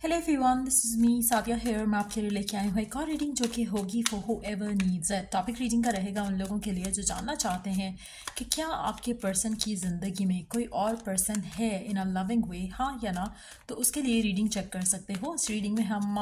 Hello everyone, this is me Sadia here. मैं आपके लिए लेके आई हूँ एक और रीडिंग जो कि होगी for whoever needs it. Topic reading का रहेगा उन लोगों के लिए जो जानना चाहते हैं कि क्या आपके पर्सन की ज़िंदगी में कोई और पर्सन है इन अ लविंग वे, हाँ या ना। तो उसके लिए रीडिंग चेक कर सकते हो। इस रीडिंग में हम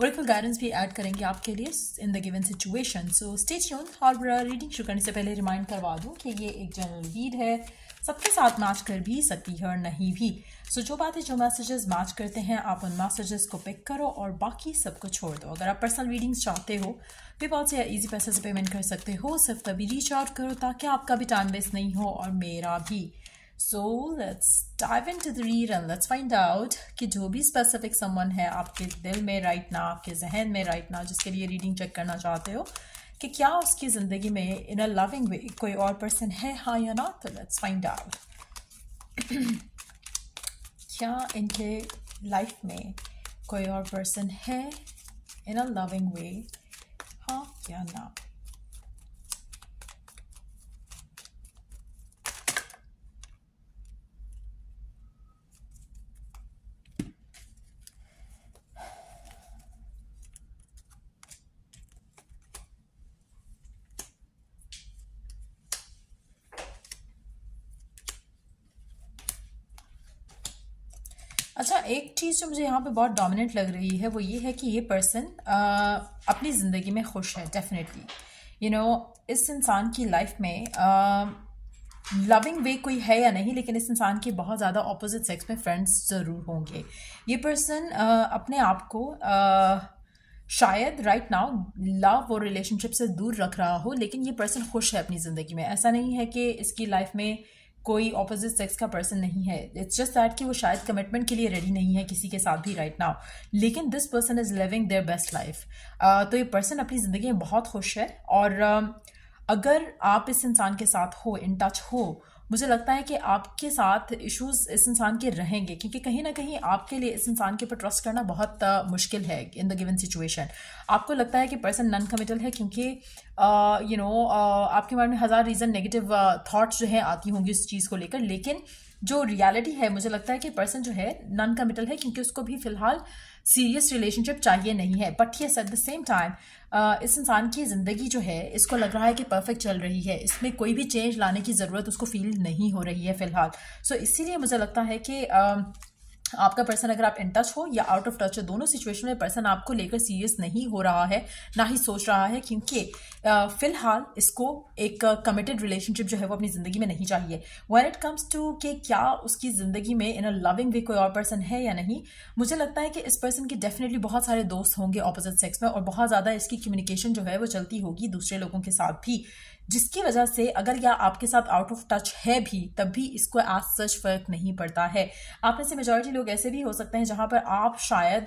ओरेकल गाइडेंस भी ऐड करेंगे आपके लिए in the given situation. So stay tune. और रीडिंग शुरू करने से पहले रिमाइंड करवा दूँ कि ये एक जनरल रीड है, सबके साथ मैच कर भी सकती है और नहीं भी। सो जो बातें जो मैसेजेस मैच करते हैं आप उन मैसेजेस को पिक करो और बाकी सबको छोड़ दो। अगर आप पर्सनल रीडिंग्स चाहते हो पेपॉल से या इजी पैसे से पेमेंट कर सकते हो। सिर्फ तभी रीच आउट करो ताकि आपका भी टाइम वेस्ट नहीं हो और मेरा भी। So let's dive into the read and let's find out कि जो भी स्पेसिफिक समवन है आपके दिल में राइट नाउ, आपके जहन में राइट नाउ, जिसके लिए रीडिंग चेक करना चाहते हो कि क्या उसकी ज़िंदगी में इन अ लविंग वे कोई और पर्सन है, हाँ या ना। तो लेट्स फाइंड आउट क्या इनके लाइफ में कोई और पर्सन है इन अ लविंग वे, हाँ या ना। अच्छा, एक चीज़ जो मुझे यहाँ पे बहुत डोमिनेंट लग रही है वो ये है कि ये पर्सन अपनी ज़िंदगी में खुश है डेफिनेटली। इस इंसान की लाइफ में लविंग वे कोई है या नहीं, लेकिन इस इंसान के बहुत ज़्यादा ऑपोजिट सेक्स में फ्रेंड्स ज़रूर होंगे। ये पर्सन अपने आप को शायद राइट नाउ लव और रिलेशनशिप से दूर रख रहा हो, लेकिन ये पर्सन खुश है अपनी ज़िंदगी में। ऐसा नहीं है कि इसकी लाइफ में कोई ऑपोजिट सेक्स का पर्सन नहीं है। इट्स जस्ट दैट कि वो शायद कमिटमेंट के लिए रेडी नहीं है किसी के साथ भी राइट नाउ, लेकिन this person is living their best life. तो ये पर्सन अपनी ज़िंदगी में बहुत खुश है। और अगर आप इस इंसान के साथ हो, इन टच हो, मुझे लगता है कि आपके साथ इश्यूज इस इंसान के रहेंगे, क्योंकि कहीं ना कहीं आपके लिए इस इंसान के ऊपर ट्रस्ट करना बहुत मुश्किल है इन द गिवन सिचुएशन। आपको लगता है कि पर्सन नॉन कमिटल है क्योंकि आपके माइंड में हज़ार रीज़न नेगेटिव थॉट्स जो है आती होंगी इस चीज़ को लेकर, लेकिन जो रियलिटी है मुझे लगता है कि पर्सन जो है नॉन कमिटल है क्योंकि उसको भी फिलहाल सीरियस रिलेशनशिप चाहिए नहीं है। But yes, eight the same time इस इंसान की ज़िंदगी जो है इसको लग रहा है कि परफेक्ट चल रही है, इसमें कोई भी चेंज लाने की ज़रूरत उसको फील नहीं हो रही है फिलहाल। सो इसीलिए मुझे लगता है कि आपका पर्सन, अगर आप इन टच हो या आउट ऑफ टच हो, दोनों सिचुएशन में पर्सन आपको लेकर सीरियस नहीं हो रहा है, ना ही सोच रहा है, क्योंकि फिलहाल इसको एक कमिटेड रिलेशनशिप जो है वो अपनी ज़िंदगी में नहीं चाहिए। व्हेन इट कम्स टू कि क्या उसकी ज़िंदगी में इन अ लविंग वे कोई और पर्सन है या नहीं, मुझे लगता है कि इस पर्सन के डेफिनेटली बहुत सारे दोस्त होंगे ऑपोजिट सेक्स में और बहुत ज़्यादा इसकी कम्युनिकेशन जो है वो चलती होगी दूसरे लोगों के साथ भी, जिसकी वजह से अगर या आपके साथ आउट ऑफ टच है भी तब भी इसको आज सच फर्क नहीं पड़ता है। आप में से मेजॉरिटी लोग ऐसे भी हो सकते हैं जहां पर आप शायद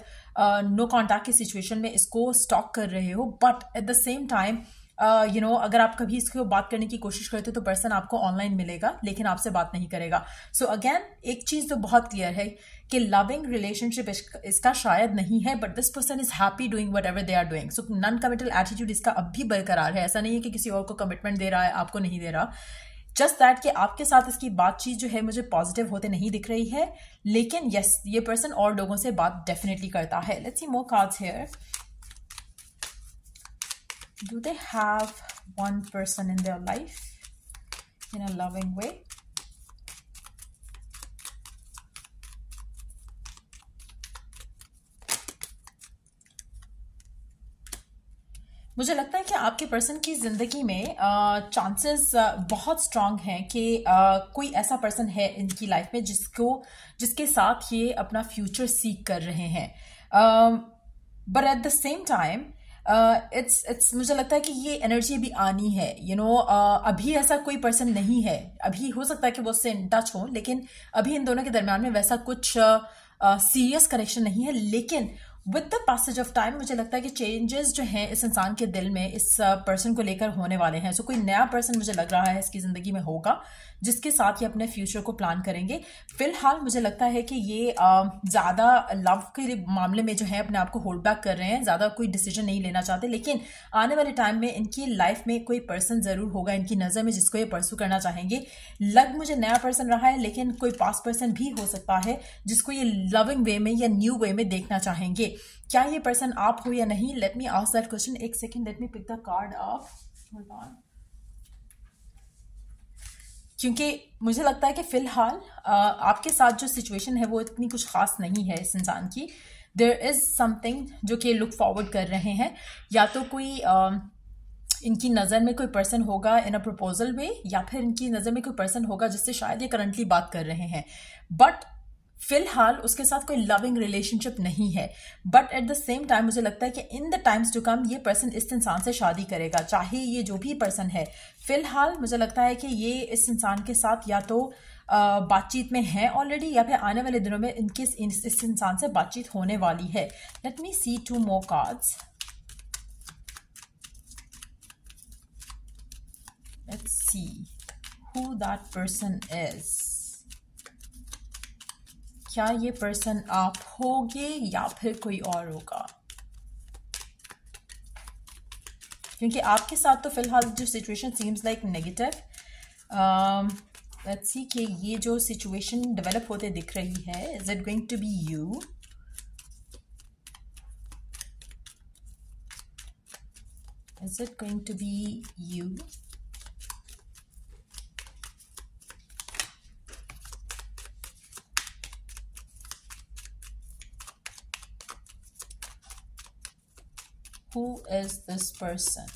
नो कॉन्टैक्ट की सिचुएशन में इसको स्टॉक कर रहे हो, but at the same time अगर आप कभी इसको बात करने की कोशिश करते हो तो पर्सन आपको ऑनलाइन मिलेगा लेकिन आपसे बात नहीं करेगा। सो अगेन एक चीज तो बहुत क्लियर है कि लविंग रिलेशनशिप इसका शायद नहीं है, but this person is happy doing whatever they are doing. So non committal attitude इसका अब भी बरकरार है। ऐसा नहीं है कि किसी और को कमिटमेंट दे रहा है, आपको नहीं दे रहा। जस्ट दैट कि आपके साथ इसकी बातचीत जो है मुझे पॉजिटिव होते नहीं दिख रही है, लेकिन यस, ये पर्सन और लोगों से बात डेफिनेटली करता है। Let's see more cards here. Do they have one person in their life in a loving way? मुझे लगता है कि आपके पर्सन की ज़िंदगी में चांसेस बहुत स्ट्रांग हैं कि कोई ऐसा पर्सन है इनकी लाइफ में जिसके साथ ये अपना फ्यूचर सीक कर रहे हैं। But at the same time it's मुझे लगता है कि ये एनर्जी भी आनी है। अभी ऐसा कोई पर्सन नहीं है। अभी हो सकता है कि वो उससे इन टच हो, लेकिन अभी इन दोनों के दरम्यान में वैसा कुछ सीरियस कनेक्शन नहीं है, लेकिन with the passage of time मुझे लगता है कि चेंजेस जो हैं इस इंसान के दिल में इस पर्सन को लेकर होने वाले हैं। सो कोई नया पर्सन मुझे लग रहा है इसकी ज़िंदगी में होगा जिसके साथ ये अपने फ्यूचर को प्लान करेंगे। फिलहाल मुझे लगता है कि ये ज़्यादा लव के मामले में जो है अपने आप को होल्ड बैक कर रहे हैं, ज़्यादा कोई डिसीजन नहीं लेना चाहते, लेकिन आने वाले टाइम में इनकी लाइफ में कोई पर्सन ज़रूर होगा इनकी नज़र में जिसको ये परसू करना चाहेंगे। लग मुझे नया पर्सन रहा है, लेकिन कोई पास्ट पर्सन भी हो सकता है जिसको ये लविंग वे में या न्यू वे में देखना चाहेंगे। क्या ये पर्सन आप हो या नहीं? Let me ask that question. एक second, let me pick the card up, hold on. क्योंकि मुझे लगता है कि फिलहाल आपके साथ जो सिचुएशन है वो इतनी कुछ खास नहीं है इस इंसान की। देयर इज समथिंग जो कि लुक फॉरवर्ड कर रहे हैं, या तो कोई इनकी नज़र में कोई पर्सन होगा इन अ प्रपोजल वे, या फिर इनकी नज़र में कोई पर्सन होगा जिससे शायद ये करंटली बात कर रहे हैं, बट फिलहाल उसके साथ कोई लविंग रिलेशनशिप नहीं है। But at the same time मुझे लगता है कि in the times to come ये पर्सन इस इंसान से शादी करेगा, चाहे ये जो भी पर्सन है। फिलहाल मुझे लगता है कि ये इस इंसान के साथ या तो बातचीत में है ऑलरेडी, या फिर आने वाले दिनों में इनके इस इंसान से बातचीत होने वाली है। Let me see 2 more cards. Let's see who that person is. क्या ये पर्सन आप होगे या फिर कोई और होगा? क्योंकि आपके साथ तो फिलहाल जो situation seems like negative. Let's see कि ये जो सिचुएशन डेवलप होते दिख रही है, is it going to be you? Is it going to be you? Who is this person?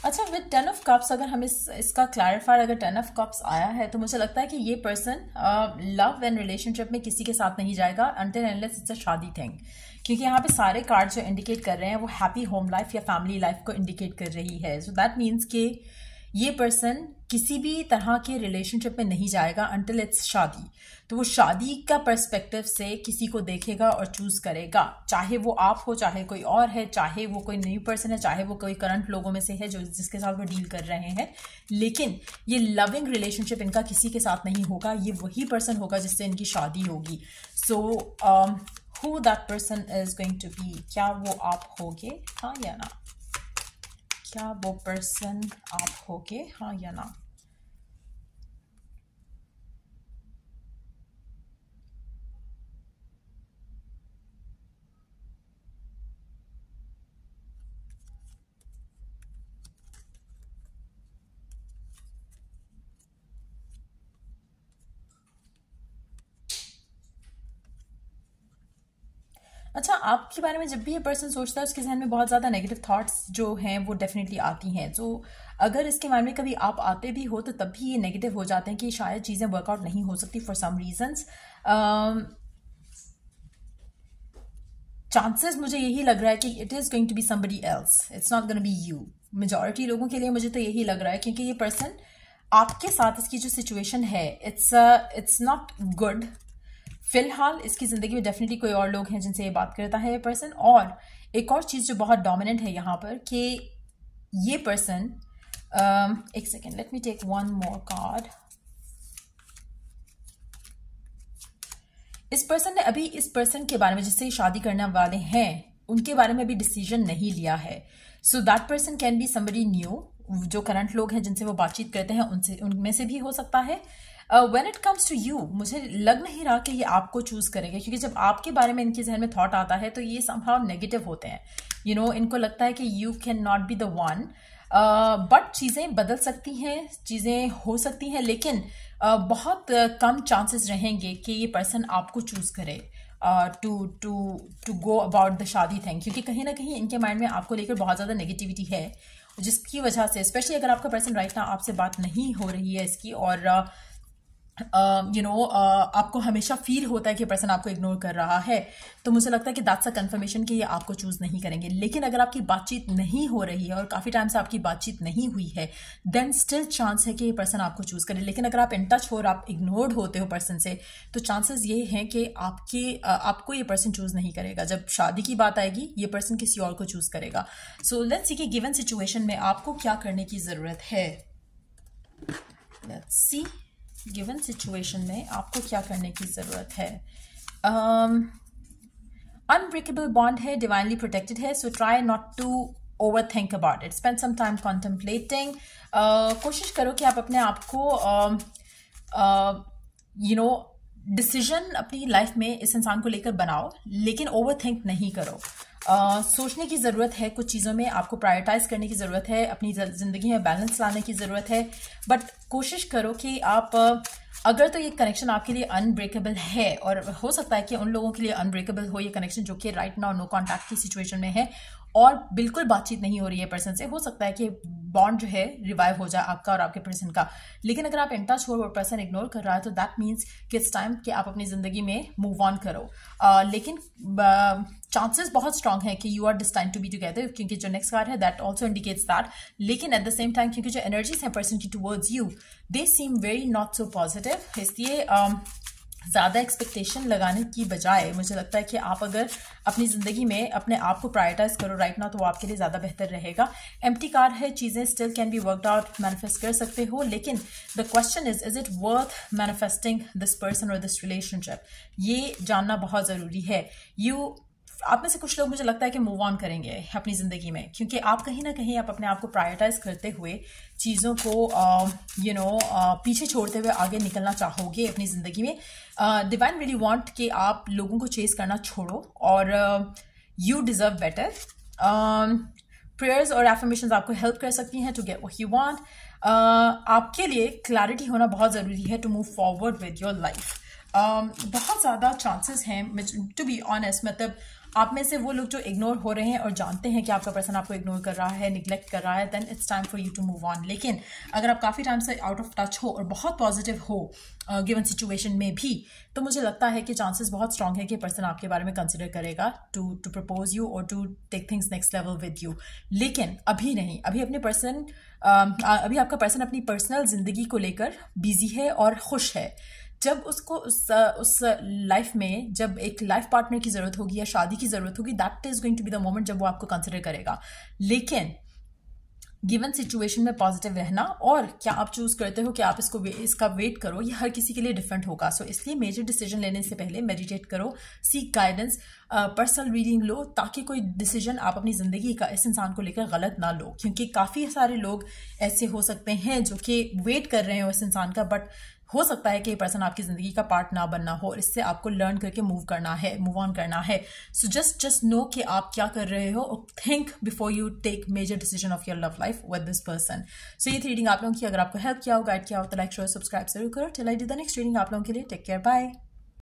अच्छा, विद 10 of cups अगर हम इसका क्लैरिफायर, अगर 10 of cups आया है तो मुझे लगता है कि ये पर्सन लव एंड रिलेशनशिप में किसी के साथ नहीं जाएगा अनटिल अनलेस इट्स अ शादी थिंग। क्योंकि यहाँ पे सारे कार्ड जो इंडिकेट कर रहे हैं वो हैप्पी होम लाइफ या फैमिली लाइफ को इंडिकेट कर रही है। सो दैट मीन्स कि ये पर्सन किसी भी तरह के रिलेशनशिप में नहीं जाएगा अनटिल इट्स शादी। तो वो शादी का पर्सपेक्टिव से किसी को देखेगा और चूज करेगा, चाहे वो आप हो, चाहे कोई और है, चाहे वो कोई न्यू पर्सन है, चाहे वो कोई करंट लोगों में से है जो जिसके साथ वो डील कर रहे हैं। लेकिन ये लविंग रिलेशनशिप इनका किसी के साथ नहीं होगा, ये वही पर्सन होगा जिससे इनकी शादी होगी। So who that person is going to be? क्या वो आप होगे, हाँ या ना? क्या वो पर्सन आप होगे, हाँ या ना? अच्छा, आपके बारे में जब भी ये पर्सन सोचता है उसके जहन में बहुत ज़्यादा नेगेटिव थॉट्स जो हैं वो डेफिनेटली आती हैं। तो अगर इसके बारे में कभी आप आते भी हो तो तब भी ये नेगेटिव हो जाते हैं कि शायद चीज़ें वर्कआउट नहीं हो सकती फॉर सम रीजंस। चांसेस मुझे यही लग रहा है कि it is going to be somebody else, it's not going to be you. Majority लोगों के लिए मुझे तो यही लग रहा है, क्योंकि ये पर्सन आपके साथ इसकी जो सिचुएशन है इट्स नॉट गुड। फिलहाल इसकी ज़िंदगी में डेफिनेटली कोई और लोग हैं जिनसे ये बात करता है ये पर्सन। और एक और चीज़ जो बहुत डोमिनेंट है यहाँ पर कि ये पर्सन, एक second, let me take 1 more card. इस पर्सन ने अभी इस पर्सन के बारे में जिससे शादी करने वाले हैं उनके बारे में अभी डिसीजन नहीं लिया है। So that person can be somebody new, जो करंट लोग हैं जिनसे वो बातचीत करते हैं उनमें से भी हो सकता है। When it comes to you, मुझे लग नहीं रहा कि ये आपको चूज करेंगे, क्योंकि जब आपके बारे में इनके जहन में थॉट आता है तो ये समहाउ नेगेटिव होते हैं। यू नो, इनको लगता है कि you can not be the one. But चीज़ें बदल सकती हैं, चीज़ें हो सकती हैं, लेकिन बहुत कम चांसेस रहेंगे कि ये पर्सन आपको चूज करे टू गो अबाउट द शादी थिंग। क्योंकि कहीं ना कहीं इनके माइंड में आपको लेकर बहुत ज़्यादा नेगेटिविटी है, जिसकी वजह से स्पेशली अगर आपका पर्सन राइट ना आपसे बात नहीं हो रही है इसकी, और आपको हमेशा फील होता है कि पर्सन आपको इग्नोर कर रहा है, तो मुझे लगता है कि दैट्स अ कन्फर्मेशन कि ये आपको चूज नहीं करेंगे। लेकिन अगर आपकी बातचीत नहीं हो रही है और काफी टाइम से आपकी बातचीत नहीं हुई है, देन स्टिल चांस है कि ये पर्सन आपको चूज करे। लेकिन अगर आप इन टच हो और आप इग्नोर्ड होते हो पर्सन से, तो चांसेस ये हैं कि आपको ये पर्सन चूज नहीं करेगा। जब शादी की बात आएगी, ये पर्सन किसी और को चूज करेगा। सो लेट्स सी कि गिवन सिचुएशन में आपको क्या करने की जरूरत है। लेट्स सी गिवन सिचुएशन में आपको क्या करने की जरूरत है। अनब्रेकेबल बॉन्ड है, डिवाइनली प्रोटेक्टेड है, so try not to overthink about it, spend some time contemplating. कोशिश करो कि आप अपने आप को डिसीजन अपनी लाइफ में इस इंसान को लेकर बनाओ, लेकिन ओवर थिंक नहीं करो। सोचने की ज़रूरत है, कुछ चीज़ों में आपको प्रायोरिटाइज करने की ज़रूरत है, अपनी ज़िंदगी में बैलेंस लाने की ज़रूरत है। बट कोशिश करो कि आप अगर तो ये कनेक्शन आपके लिए अनब्रेकेबल है, और हो सकता है कि उन लोगों के लिए अनब्रेकेबल हो ये कनेक्शन जो कि राइट नाउ नो कॉन्टैक्ट की सिचुएशन में है और बिल्कुल बातचीत नहीं हो रही है पर्सन से, हो सकता है कि बॉन्ड जो है रिवाइव हो जाए आपका और आपके पर्सन का। लेकिन अगर आप इन टच हो और पर्सन इग्नोर कर रहा है, तो दैट मीन्स कि इट्स टाइम कि आप अपनी जिंदगी में मूव ऑन करो। लेकिन चांसेस बहुत स्ट्रांग है कि you are destined to be together, क्योंकि जो नेक्स्ट कार्ड है दैट ऑल्सो इंडिकेट्स दैट। लेकिन एट द सेम टाइम क्योंकि जो एनर्जीज है पर्सन की towards you, they seem very not so positive, इसलिए ज़्यादा एक्सपेक्टेशन लगाने की बजाय मुझे लगता है कि आप अगर अपनी ज़िंदगी में अपने आप को प्रायोरिटाइज करो राइट नाउ, तो वो आपके लिए ज़्यादा बेहतर रहेगा। एम्प्टी कार्ड है, चीज़ें still can be worked out, manifest कर सकते हो, लेकिन the question is it worth manifesting this person और दिस रिलेशनशिप, ये जानना बहुत ज़रूरी है। आप में से कुछ लोग मुझे लगता है कि मूव ऑन करेंगे अपनी ज़िंदगी में, क्योंकि आप कहीं ना कहीं आप अपने आप को प्रायोरिटाइज करते हुए चीज़ों को पीछे छोड़ते हुए आगे निकलना चाहोगे अपनी ज़िंदगी में। डिवाइन रियली वांट कि आप लोगों को चेस करना छोड़ो और यू डिजर्व बेटर। प्रेयर्स और एफर्मेशंस आपको हेल्प कर सकती हैं to get what you want. आपके लिए क्लैरिटी होना बहुत ज़रूरी है to move forward with your life. बहुत ज़्यादा चांसेस हैं, टू बी ऑनेस्ट, मतलब आप में से वो लोग जो इग्नोर हो रहे हैं और जानते हैं कि आपका पर्सन आपको इग्नोर कर रहा है, निग्लेक्ट कर रहा है, then it's time for you to move on. लेकिन अगर आप काफ़ी टाइम से आउट ऑफ टच हो और बहुत पॉजिटिव हो गिवन सिचुएशन में भी, तो मुझे लगता है कि चांसेस बहुत स्ट्रांग है कि पर्सन आपके बारे में कंसिडर करेगा टू प्रपोज यू और to take things next level with you. लेकिन अभी नहीं, अभी अभी आपका पर्सन अपनी पर्सनल जिंदगी को लेकर बिजी है और खुश है। जब उसको उस लाइफ में जब एक लाइफ पार्टनर की जरूरत होगी या शादी की जरूरत होगी, that is going to be the moment जब वो आपको कंसिडर करेगा। लेकिन गिवन सिचुएशन में पॉजिटिव रहना और क्या आप चूज करते हो कि आप इसका वेट करो, ये हर किसी के लिए डिफरेंट होगा। सो इसलिए मेजर डिसीजन लेने से पहले मेडिटेट करो, सीक गाइडेंस, पर्सनल रीडिंग लो, ताकि कोई डिसीजन आप अपनी जिंदगी का इस इंसान को लेकर गलत ना लो। क्योंकि काफी सारे लोग ऐसे हो सकते हैं जो कि वेट कर रहे हो इस इंसान का, बट हो सकता है कि ये पर्सन आपकी जिंदगी का पार्ट ना बनना हो, और इससे आपको लर्न करके मूव ऑन करना है। सो जस्ट नो कि आप क्या कर रहे हो, think before you take major decision of your love life with this person. So ये थी रीडिंग आप लोगों की। अगर आपको हेल्प किया हो, गाइड किया हो, तो लाइक शेयर सब्सक्राइब जरूर करो। Till I do the next reading आप लोगों के लिए टेक केयर, बाय।